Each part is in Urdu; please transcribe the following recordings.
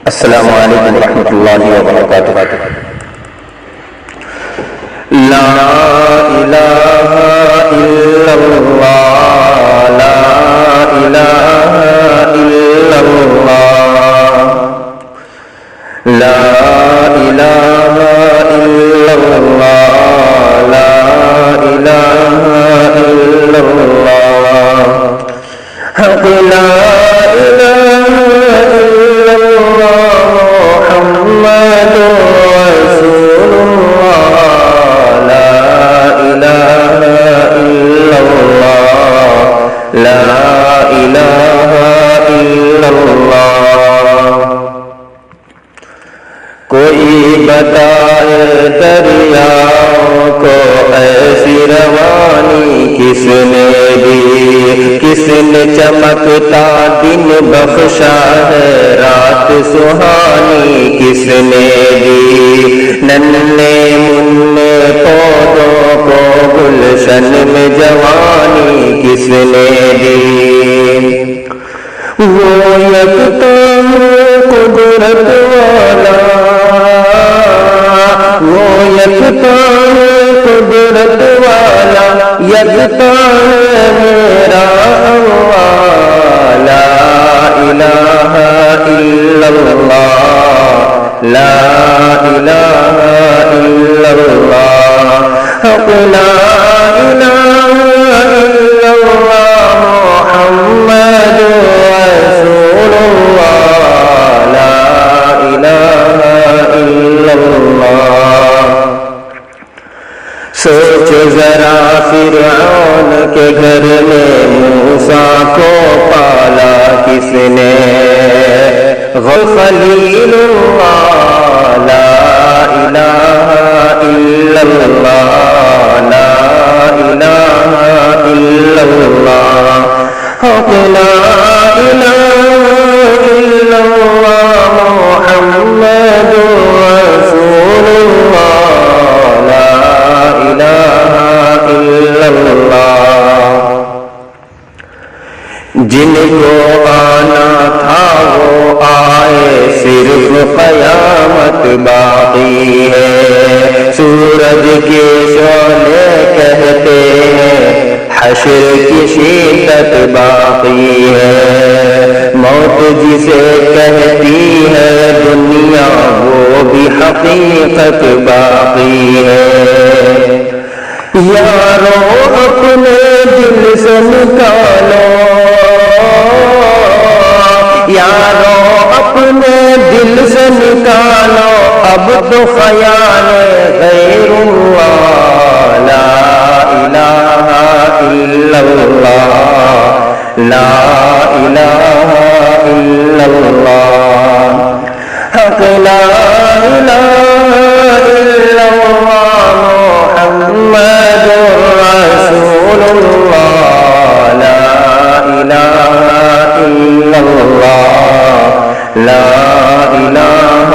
السلام علیکم ورحمۃ اللہ وبرکاتہ۔ لا الہ الا اللہ، لا الہ الا اللہ، لا الہ الا اللہ، لا الہ الا اللہ، حق لا الہ الا اللہ، محمد رسول اللہ، لا الہ الا اللہ، لا الہ الا اللہ۔ کوئی بتائے دریاؤں کو ایسی روانی کس نے دی، کس نے چمکتا دن بخشا ہے رات سہانی کس نے دی، ننھے منھے پودوں کو گلشن میں جوانی کس نے دی، وہ یکتا قدرت والا، وہ یکتا قدرت والا، یکتا میرا اللہ، لا الہ الا اللہ، لا الہ الا اللہ، حق لا الہ الا اللہ، محمد رسول اللہ، لا الہ الا اللہ۔ سوچ ذرا فرعون کے گھر میں موسیٰ کو پالا کس نے، خلیل اللہ، لا الہ الا اللہ، لا الہ الا اللہ، حق لا الہ الا اللہ، محمد رسول اللہ، لا الہ الا اللہ۔ جن کو آنا تھا وہ آئے، صرف قیامت باقی ہے، سورج کے شعلے کہتے ہیں حشر کی شدت باقی ہے، موت جسے کہتی ہے دنیا وہ بھی حقیقت باقی ہے، یارو اپنے دل سے نکالو، یارو اپنے دل سے نکالو اب تو خیال غیر اللہ، لا الہ الا اللہ، لا الہ الا اللہ، حق لا الہ الا اللہ، محمد رسول اللہ، لا الہ الا اللہ، لا الہ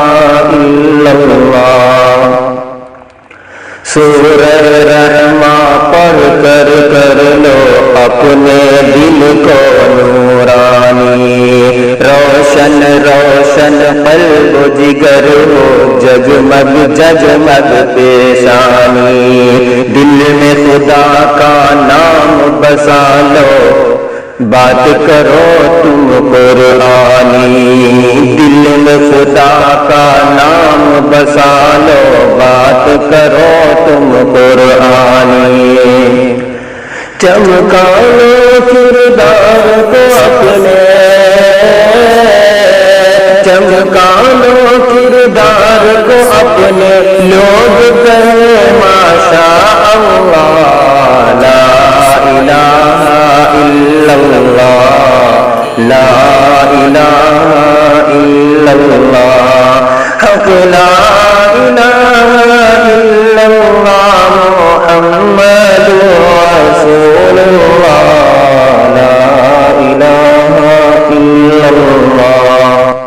الا اللہ۔ سورہ رحمہ پڑھ کر لو اپنے دل کو نورانی، روشن روشن قلب و جگر ہو جگمگ جگمگ پیشانی، دل میں خدا کا نام بسا لو بات کرو تم قرآنی، دل میں خدا کا نام بسا لو بات کرو تم قرآنی، چمکا لو کردار کو اپنے، چمکا لو کردار کو اپنے، لوگ کہیں ماشاء اللہ، لا الہ الا اللہ، لا الہ الا اللہ، حق لا